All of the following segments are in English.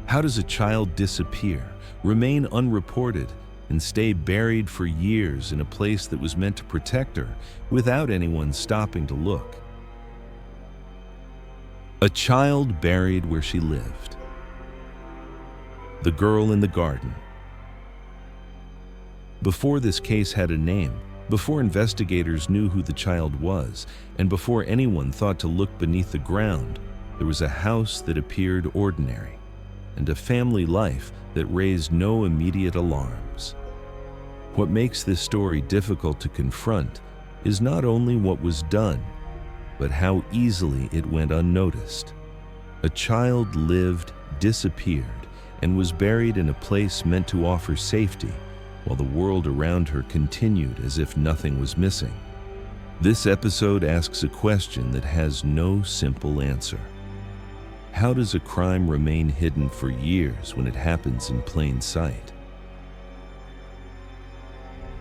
How does a child disappear, remain unreported, and stay buried for years in a place that was meant to protect her without anyone stopping to look? A child buried where she lived. The girl in the garden. Before this case had a name, before investigators knew who the child was, and before anyone thought to look beneath the ground, there was a house that appeared ordinary, and a family life that raised no immediate alarms. What makes this story difficult to confront is not only what was done, but how easily it went unnoticed. A child lived, disappeared, and was buried in a place meant to offer safety, while the world around her continued as if nothing was missing. This episode asks a question that has no simple answer. How does a crime remain hidden for years when it happens in plain sight?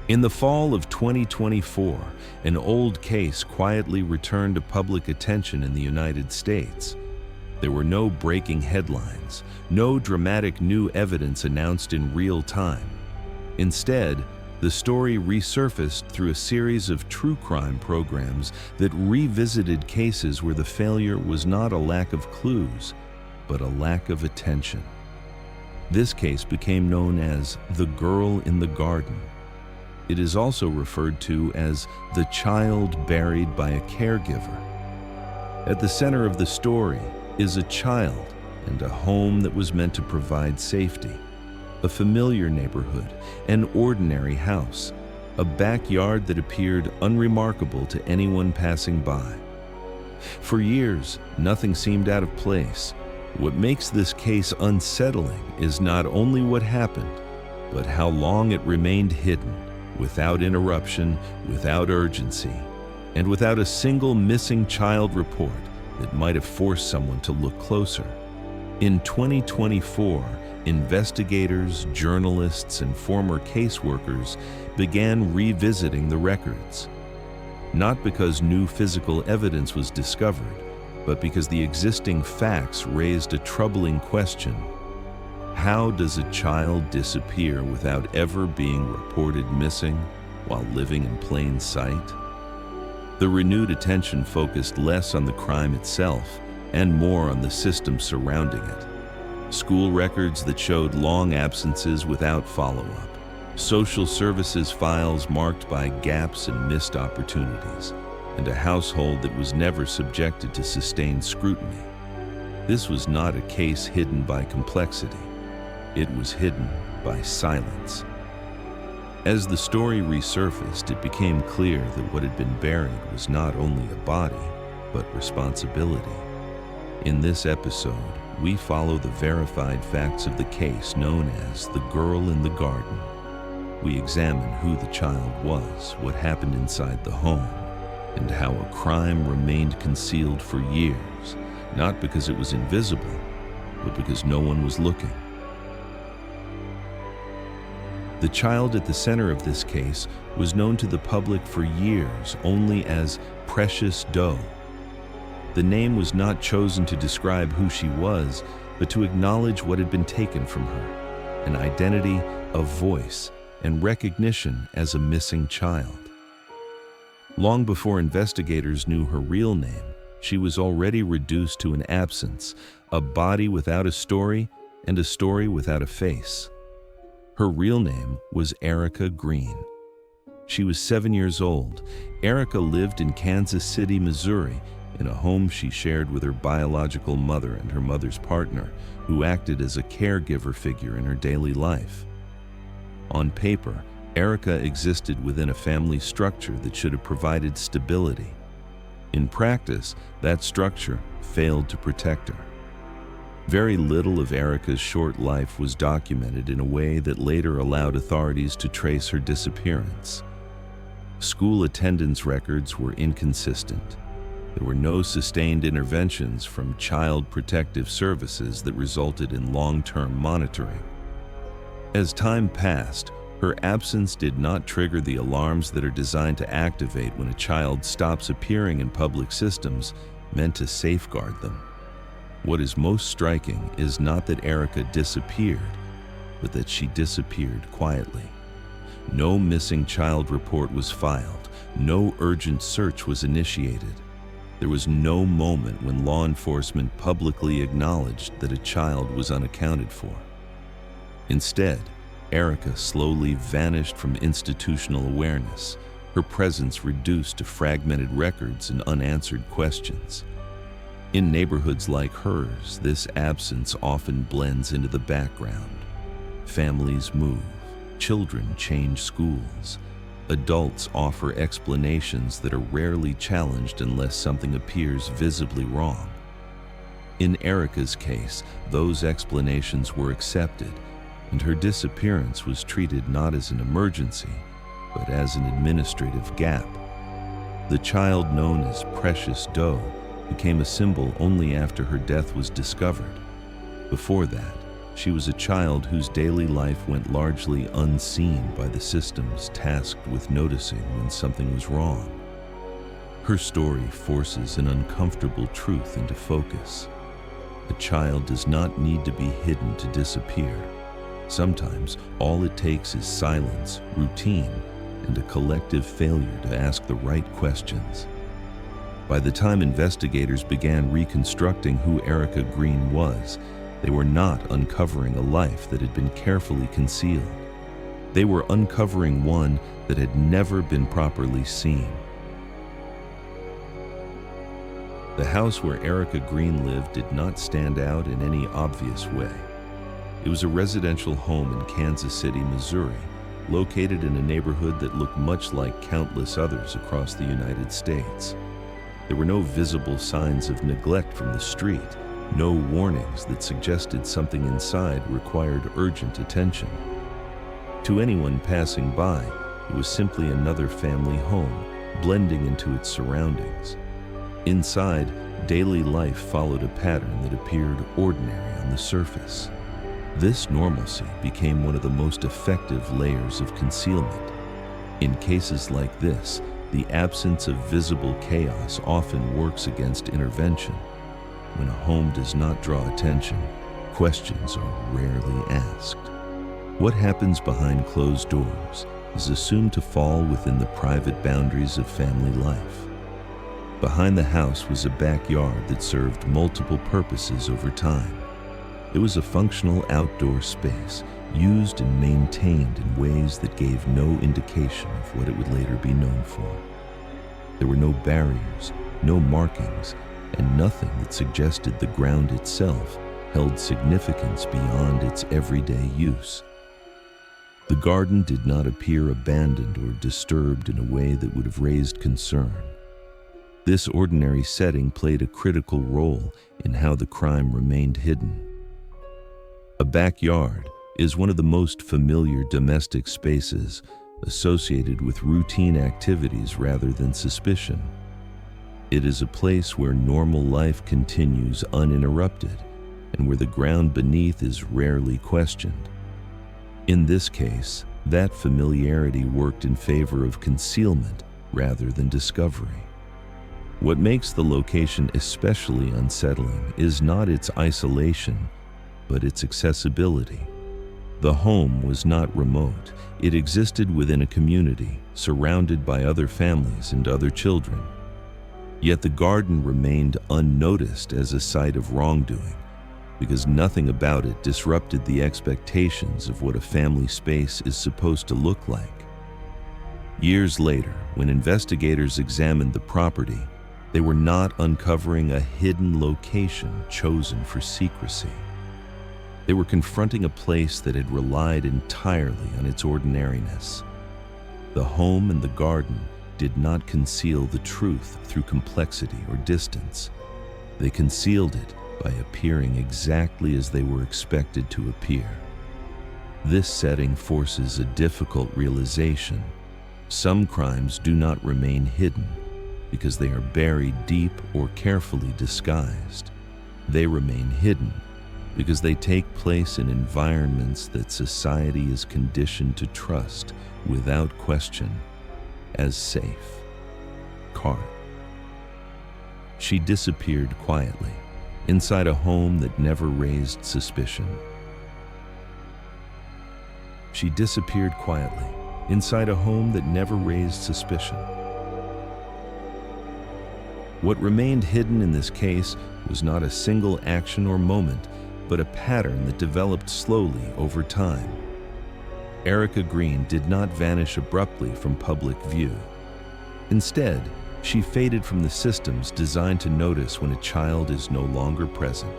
In the fall of 2024, an old case quietly returned to public attention in the United States. There were no breaking headlines, no dramatic new evidence announced in real time. Instead, the story resurfaced through a series of true crime programs that revisited cases where the failure was not a lack of clues, but a lack of attention. This case became known as the girl in the garden. It is also referred to as the child buried by a caregiver. At the center of the story is a child and a home that was meant to provide safety. A familiar neighborhood, an ordinary house, a backyard that appeared unremarkable to anyone passing by. For years, nothing seemed out of place. What makes this case unsettling is not only what happened, but how long it remained hidden, without interruption, without urgency, and without a single missing child report that might have forced someone to look closer. In 2024, investigators, journalists, and former caseworkers began revisiting the records. Not because new physical evidence was discovered, but because the existing facts raised a troubling question. How does a child disappear without ever being reported missing while living in plain sight? The renewed attention focused less on the crime itself and more on the system surrounding it. School records that showed long absences without follow-up, social services files marked by gaps and missed opportunities, and a household that was never subjected to sustained scrutiny. This was not a case hidden by complexity. It was hidden by silence. As the story resurfaced, it became clear that what had been buried was not only a body, but responsibility. In this episode, we follow the verified facts of the case known as the girl in the garden. We examine who the child was, what happened inside the home, and how a crime remained concealed for years, not because it was invisible, but because no one was looking. The child at the center of this case was known to the public for years only as Precious Doe. The name was not chosen to describe who she was, but to acknowledge what had been taken from her, an identity, a voice, and recognition as a missing child. Long before investigators knew her real name, she was already reduced to an absence, a body without a story, and a story without a face. Her real name was Erica Green. She was 7 years old. Erica lived in Kansas City, Missouri, in a home she shared with her biological mother and her mother's partner, who acted as a caregiver figure in her daily life. On paper, Erica existed within a family structure that should have provided stability. In practice, that structure failed to protect her. Very little of Erica's short life was documented in a way that later allowed authorities to trace her disappearance. School attendance records were inconsistent. There were no sustained interventions from Child Protective Services that resulted in long-term monitoring. As time passed, her absence did not trigger the alarms that are designed to activate when a child stops appearing in public systems meant to safeguard them. What is most striking is not that Erica disappeared, but that she disappeared quietly. No missing child report was filed. No urgent search was initiated. There was no moment when law enforcement publicly acknowledged that a child was unaccounted for. Instead, Erica slowly vanished from institutional awareness, her presence reduced to fragmented records and unanswered questions. In neighborhoods like hers, this absence often blends into the background. Families move, children change schools, adults offer explanations that are rarely challenged unless something appears visibly wrong. In Erica's case, those explanations were accepted, and her disappearance was treated not as an emergency, but as an administrative gap. The child known as Precious Doe became a symbol only after her death was discovered. Before that, she was a child whose daily life went largely unseen by the systems tasked with noticing when something was wrong. Her story forces an uncomfortable truth into focus. A child does not need to be hidden to disappear. Sometimes all it takes is silence, routine, and a collective failure to ask the right questions. By the time investigators began reconstructing who Erica Green was, they were not uncovering a life that had been carefully concealed. They were uncovering one that had never been properly seen. The house where Erica Green lived did not stand out in any obvious way. It was a residential home in Kansas City, Missouri, located in a neighborhood that looked much like countless others across the United States. There were no visible signs of neglect from the street, no warnings that suggested something inside required urgent attention. To anyone passing by, it was simply another family home, blending into its surroundings. Inside, daily life followed a pattern that appeared ordinary on the surface. This normalcy became one of the most effective layers of concealment. In cases like this, the absence of visible chaos often works against intervention. When a home does not draw attention, questions are rarely asked. What happens behind closed doors is assumed to fall within the private boundaries of family life. Behind the house was a backyard that served multiple purposes over time. It was a functional outdoor space, used and maintained in ways that gave no indication of what it would later be known for. There were no barriers, no markings, and nothing that suggested the ground itself held significance beyond its everyday use. The garden did not appear abandoned or disturbed in a way that would have raised concern. This ordinary setting played a critical role in how the crime remained hidden. A backyard is one of the most familiar domestic spaces, associated with routine activities rather than suspicion. It is a place where normal life continues uninterrupted and where the ground beneath is rarely questioned. In this case, that familiarity worked in favor of concealment rather than discovery. What makes the location especially unsettling is not its isolation, but its accessibility. The home was not remote. It existed within a community, surrounded by other families and other children. Yet the garden remained unnoticed as a site of wrongdoing, because nothing about it disrupted the expectations of what a family space is supposed to look like. Years later, when investigators examined the property, they were not uncovering a hidden location chosen for secrecy. They were confronting a place that had relied entirely on its ordinariness. The home and the garden did not conceal the truth through complexity or distance. They concealed it by appearing exactly as they were expected to appear. This setting forces a difficult realization. Some crimes do not remain hidden because they are buried deep or carefully disguised. They remain hidden because they take place in environments that society is conditioned to trust without question as safe. She disappeared quietly, inside a home that never raised suspicion. She disappeared quietly, inside a home that never raised suspicion. What remained hidden in this case was not a single action or moment, but a pattern that developed slowly over time. Erica Green did not vanish abruptly from public view. Instead, she faded from the systems designed to notice when a child is no longer present.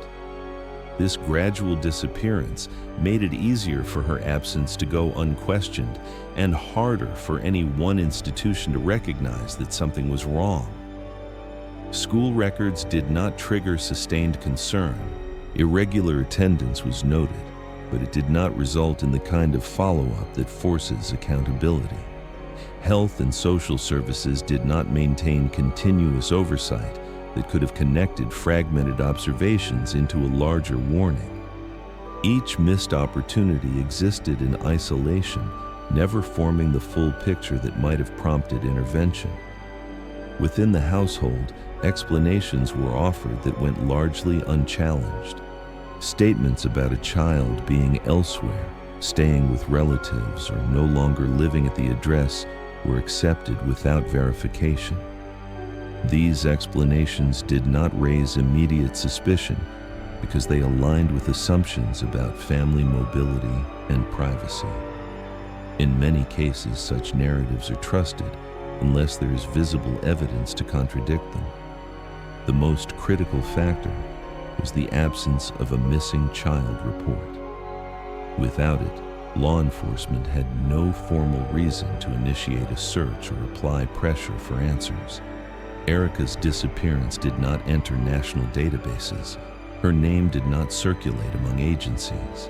This gradual disappearance made it easier for her absence to go unquestioned and harder for any one institution to recognize that something was wrong. School records did not trigger sustained concern. Irregular attendance was noted, but it did not result in the kind of follow-up that forces accountability. Health and social services did not maintain continuous oversight that could have connected fragmented observations into a larger warning. Each missed opportunity existed in isolation, never forming the full picture that might have prompted intervention. Within the household, explanations were offered that went largely unchallenged. Statements about a child being elsewhere, staying with relatives, or no longer living at the address were accepted without verification. These explanations did not raise immediate suspicion because they aligned with assumptions about family mobility and privacy. In many cases, such narratives are trusted unless there is visible evidence to contradict them. The most critical factor was the absence of a missing child report. Without it, law enforcement had no formal reason to initiate a search or apply pressure for answers. Erica's disappearance did not enter national databases. Her name did not circulate among agencies.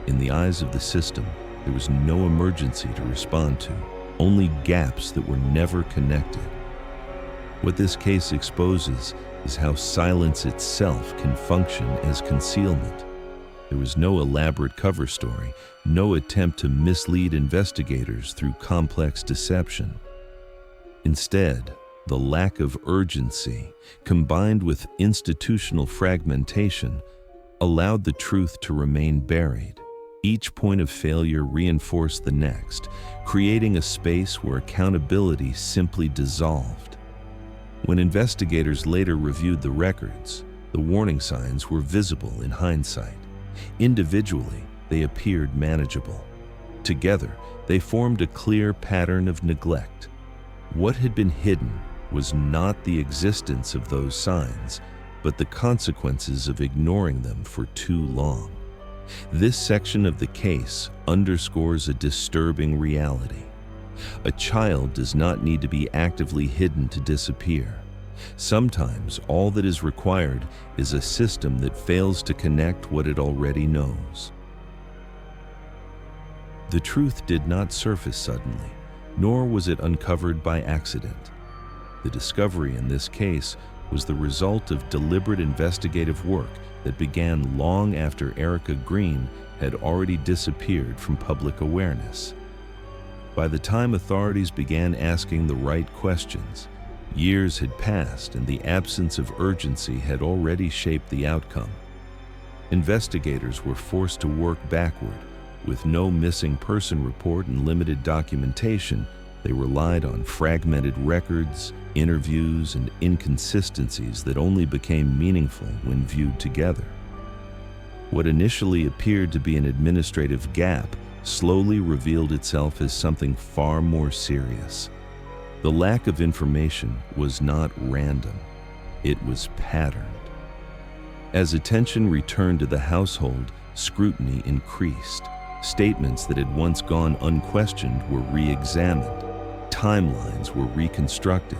In the eyes of the system, there was no emergency to respond to, only gaps that were never connected. What this case exposes is how silence itself can function as concealment. There was no elaborate cover story, no attempt to mislead investigators through complex deception. Instead, the lack of urgency, combined with institutional fragmentation, allowed the truth to remain buried. Each point of failure reinforced the next, creating a space where accountability simply dissolved. When investigators later reviewed the records, the warning signs were visible in hindsight. Individually, they appeared manageable. Together, they formed a clear pattern of neglect. What had been hidden was not the existence of those signs, but the consequences of ignoring them for too long. This section of the case underscores a disturbing reality. A child does not need to be actively hidden to disappear. Sometimes all that is required is a system that fails to connect what it already knows. The truth did not surface suddenly, nor was it uncovered by accident. The discovery in this case was the result of deliberate investigative work that began long after Erica Green had already disappeared from public awareness. By the time authorities began asking the right questions, years had passed and the absence of urgency had already shaped the outcome. Investigators were forced to work backward. With no missing person report and limited documentation, they relied on fragmented records, interviews, and inconsistencies that only became meaningful when viewed together. What initially appeared to be an administrative gap slowly revealed itself as something far more serious. The lack of information was not random, it was patterned. As attention returned to the household, scrutiny increased. Statements that had once gone unquestioned were re-examined. Timelines were reconstructed.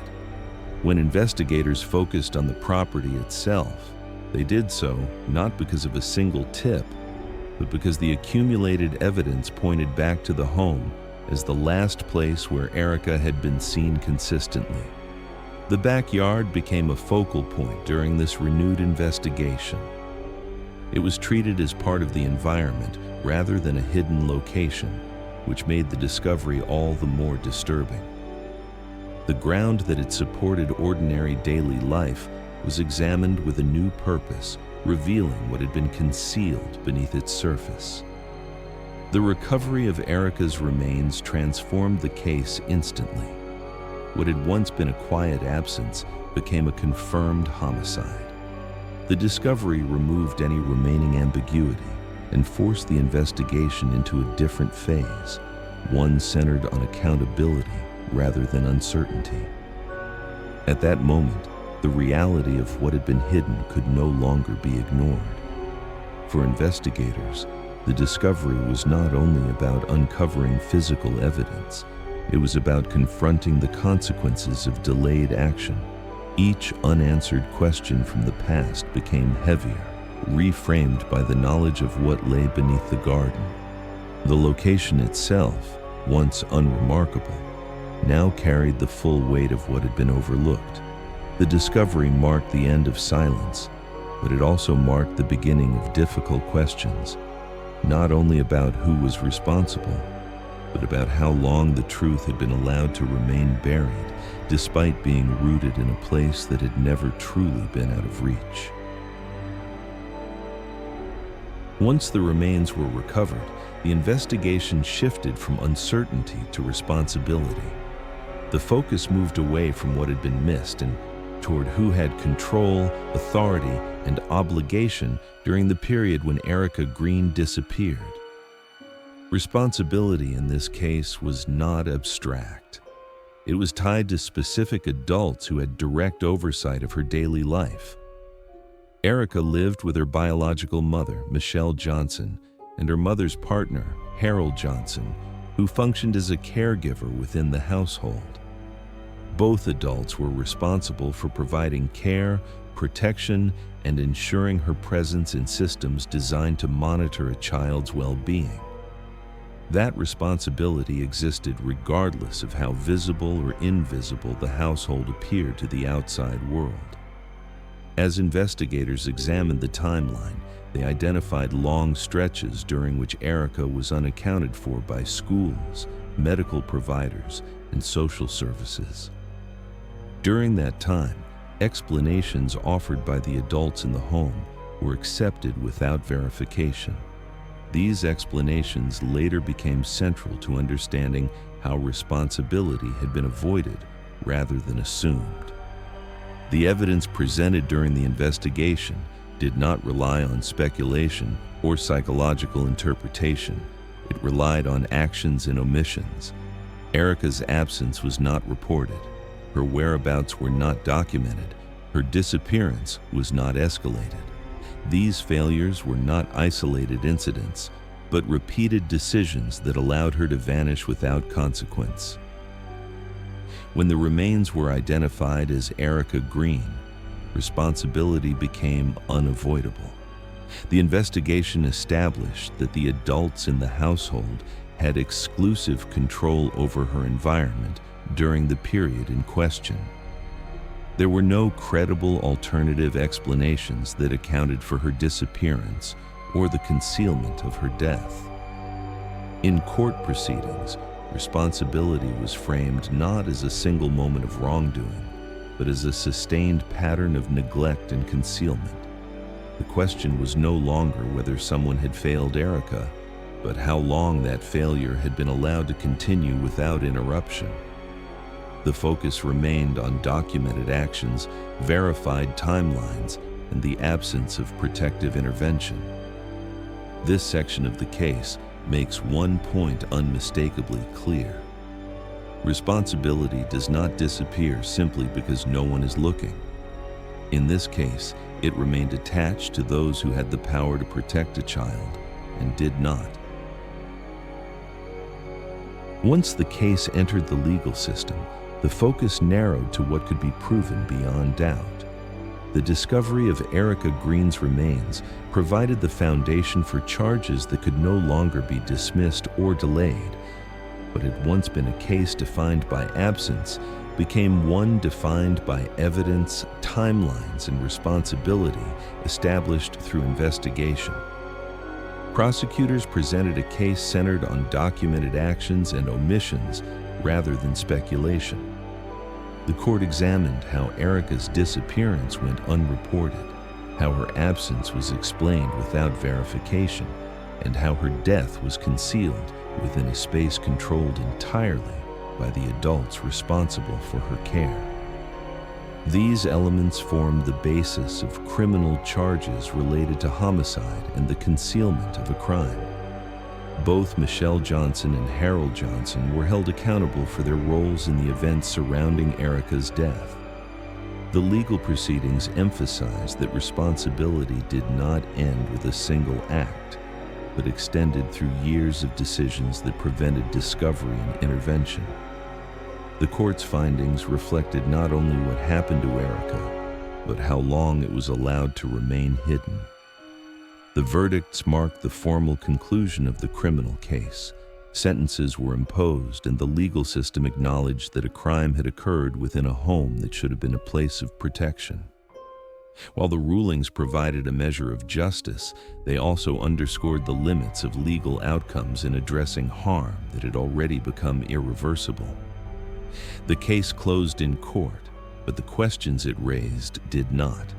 When investigators focused on the property itself, they did so not because of a single tip, but because the accumulated evidence pointed back to the home as the last place where Erica had been seen consistently. The backyard became a focal point during this renewed investigation. It was treated as part of the environment rather than a hidden location, which made the discovery all the more disturbing. The ground that had supported ordinary daily life was examined with a new purpose, revealing what had been concealed beneath its surface. The recovery of Erica's remains transformed the case instantly. What had once been a quiet absence became a confirmed homicide. The discovery removed any remaining ambiguity and forced the investigation into a different phase, one centered on accountability rather than uncertainty. At that moment, the reality of what had been hidden could no longer be ignored. For investigators, the discovery was not only about uncovering physical evidence, it was about confronting the consequences of delayed action. Each unanswered question from the past became heavier, reframed by the knowledge of what lay beneath the garden. The location itself, once unremarkable, now carried the full weight of what had been overlooked. The discovery marked the end of silence, but it also marked the beginning of difficult questions, not only about who was responsible, but about how long the truth had been allowed to remain buried, despite being rooted in a place that had never truly been out of reach. Once the remains were recovered, the investigation shifted from uncertainty to responsibility. The focus moved away from what had been missed and toward who had control, authority, and obligation during the period when Erica Green disappeared. Responsibility in this case was not abstract. It was tied to specific adults who had direct oversight of her daily life. Erica lived with her biological mother, Michelle Johnson, and her mother's partner, Harold Johnson, who functioned as a caregiver within the household. Both adults were responsible for providing care, protection, and ensuring her presence in systems designed to monitor a child's well-being. That responsibility existed regardless of how visible or invisible the household appeared to the outside world. As investigators examined the timeline, they identified long stretches during which Erica was unaccounted for by schools, medical providers, and social services. During that time, explanations offered by the adults in the home were accepted without verification. These explanations later became central to understanding how responsibility had been avoided rather than assumed. The evidence presented during the investigation did not rely on speculation or psychological interpretation. It relied on actions and omissions. Erica's absence was not reported. Her whereabouts were not documented. Her disappearance was not escalated. These failures were not isolated incidents, but repeated decisions that allowed her to vanish without consequence. When the remains were identified as Erica Green, responsibility became unavoidable. The investigation established that the adults in the household had exclusive control over her environment during the period in question. There were no credible alternative explanations that accounted for her disappearance or the concealment of her death. In court proceedings, responsibility was framed not as a single moment of wrongdoing, but as a sustained pattern of neglect and concealment. The question was no longer whether someone had failed Erica, but how long that failure had been allowed to continue without interruption. The focus remained on documented actions, verified timelines, and the absence of protective intervention. This section of the case makes one point unmistakably clear. Responsibility does not disappear simply because no one is looking. In this case, it remained attached to those who had the power to protect a child and did not. Once the case entered the legal system, the focus narrowed to what could be proven beyond doubt. The discovery of Erica Green's remains provided the foundation for charges that could no longer be dismissed or delayed. What had once been a case defined by absence became one defined by evidence, timelines, and responsibility established through investigation. Prosecutors presented a case centered on documented actions and omissions rather than speculation. The court examined how Erica's disappearance went unreported, how her absence was explained without verification, and how her death was concealed within a space controlled entirely by the adults responsible for her care. These elements formed the basis of criminal charges related to homicide and the concealment of a crime. Both Michelle Johnson and Harold Johnson were held accountable for their roles in the events surrounding Erica's death. The legal proceedings emphasized that responsibility did not end with a single act, but extended through years of decisions that prevented discovery and intervention. The court's findings reflected not only what happened to Erica, but how long it was allowed to remain hidden. The verdicts marked the formal conclusion of the criminal case. Sentences were imposed, and the legal system acknowledged that a crime had occurred within a home that should have been a place of protection. While the rulings provided a measure of justice, they also underscored the limits of legal outcomes in addressing harm that had already become irreversible. The case closed in court, but the questions it raised did not.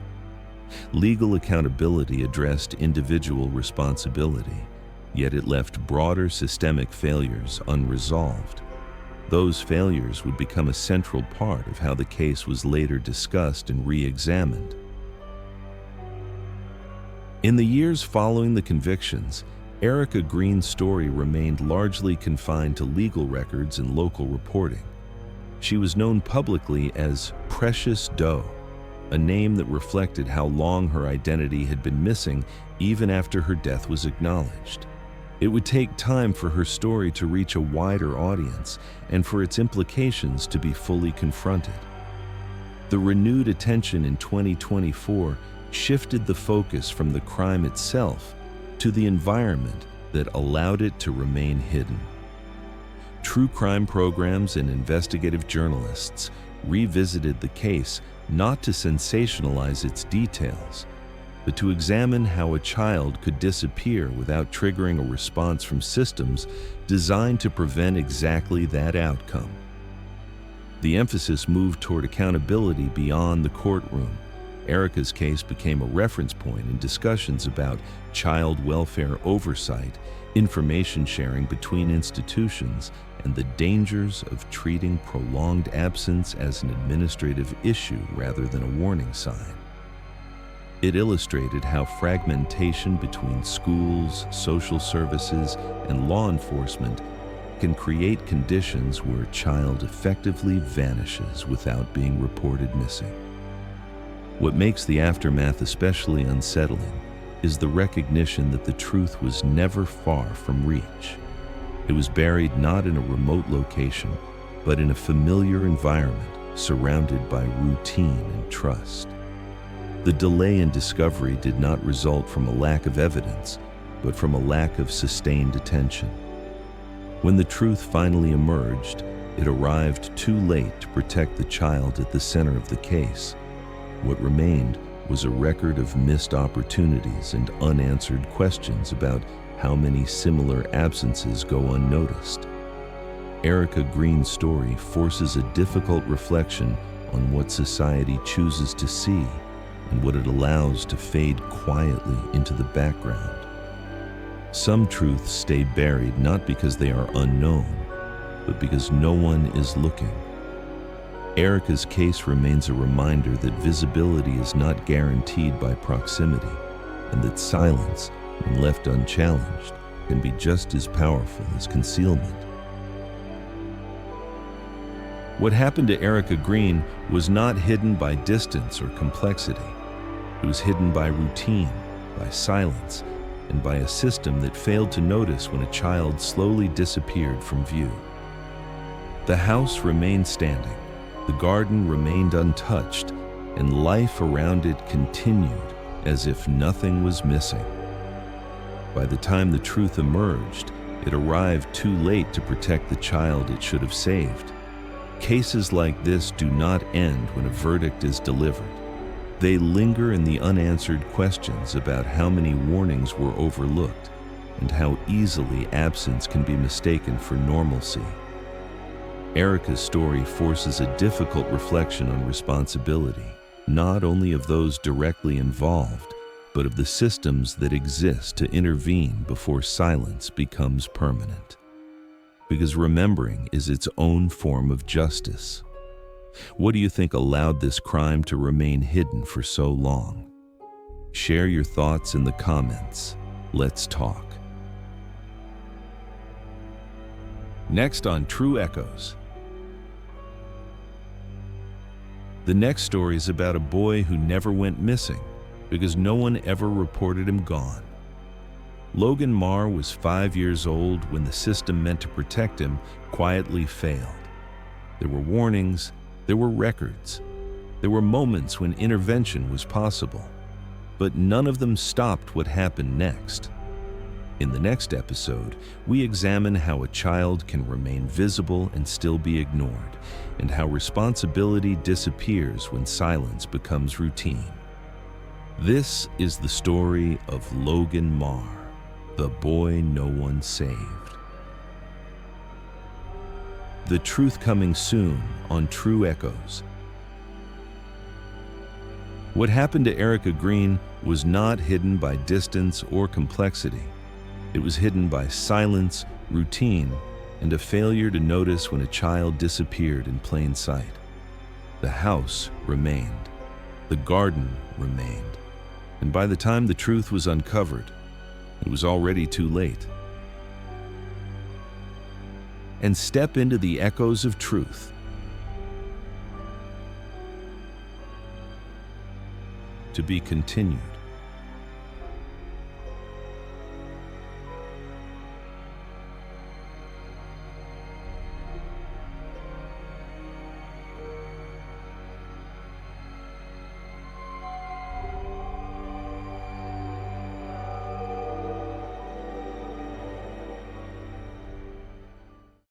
Legal accountability addressed individual responsibility, yet it left broader systemic failures unresolved. Those failures would become a central part of how the case was later discussed and re-examined. In the years following the convictions, Erica Green's story remained largely confined to legal records and local reporting. She was known publicly as Precious Doe, a name that reflected how long her identity had been missing even after her death was acknowledged. It would take time for her story to reach a wider audience and for its implications to be fully confronted. The renewed attention in 2024 shifted the focus from the crime itself to the environment that allowed it to remain hidden. True crime programs and investigative journalists revisited the case not to sensationalize its details, but to examine how a child could disappear without triggering a response from systems designed to prevent exactly that outcome. The emphasis moved toward accountability beyond the courtroom. Erica's case became a reference point in discussions about child welfare oversight, information sharing between institutions, and the dangers of treating prolonged absence as an administrative issue rather than a warning sign. It illustrated how fragmentation between schools, social services, and law enforcement can create conditions where a child effectively vanishes without being reported missing. What makes the aftermath especially unsettling is the recognition that the truth was never far from reach. It was buried not in a remote location, but in a familiar environment surrounded by routine and trust. The delay in discovery did not result from a lack of evidence, but from a lack of sustained attention. When the truth finally emerged, it arrived too late to protect the child at the center of the case. What remained was a record of missed opportunities and unanswered questions about how many similar absences go unnoticed. Erica Green's story forces a difficult reflection on what society chooses to see and what it allows to fade quietly into the background. Some truths stay buried not because they are unknown, but because no one is looking. Erica's case remains a reminder that visibility is not guaranteed by proximity, and that silence, when left unchallenged, can be just as powerful as concealment. What happened to Erica Green was not hidden by distance or complexity. It was hidden by routine, by silence, and by a system that failed to notice when a child slowly disappeared from view. The house remained standing, the garden remained untouched, and life around it continued as if nothing was missing. By the time the truth emerged, it arrived too late to protect the child it should have saved. Cases like this do not end when a verdict is delivered. They linger in the unanswered questions about how many warnings were overlooked and how easily absence can be mistaken for normalcy. Erica's story forces a difficult reflection on responsibility, not only of those directly involved, but of the systems that exist to intervene before silence becomes permanent. Because remembering is its own form of justice. What do you think allowed this crime to remain hidden for so long? Share your thoughts in the comments. Let's talk. Next on True Echoes. The next story is about a boy who never went missing because no one ever reported him gone. Logan Marr was 5 years old when the system meant to protect him quietly failed. There were warnings, there were records, there were moments when intervention was possible, but none of them stopped what happened next. In the next episode, we examine how a child can remain visible and still be ignored, and how responsibility disappears when silence becomes routine. This is the story of Logan Marr, the boy no one saved. The truth coming soon on True Echoes. What happened to Erica Green was not hidden by distance or complexity. It was hidden by silence, routine, and a failure to notice when a child disappeared in plain sight. The house remained. The garden remained. And by the time the truth was uncovered, it was already too late. And step into the echoes of truth. To be continued.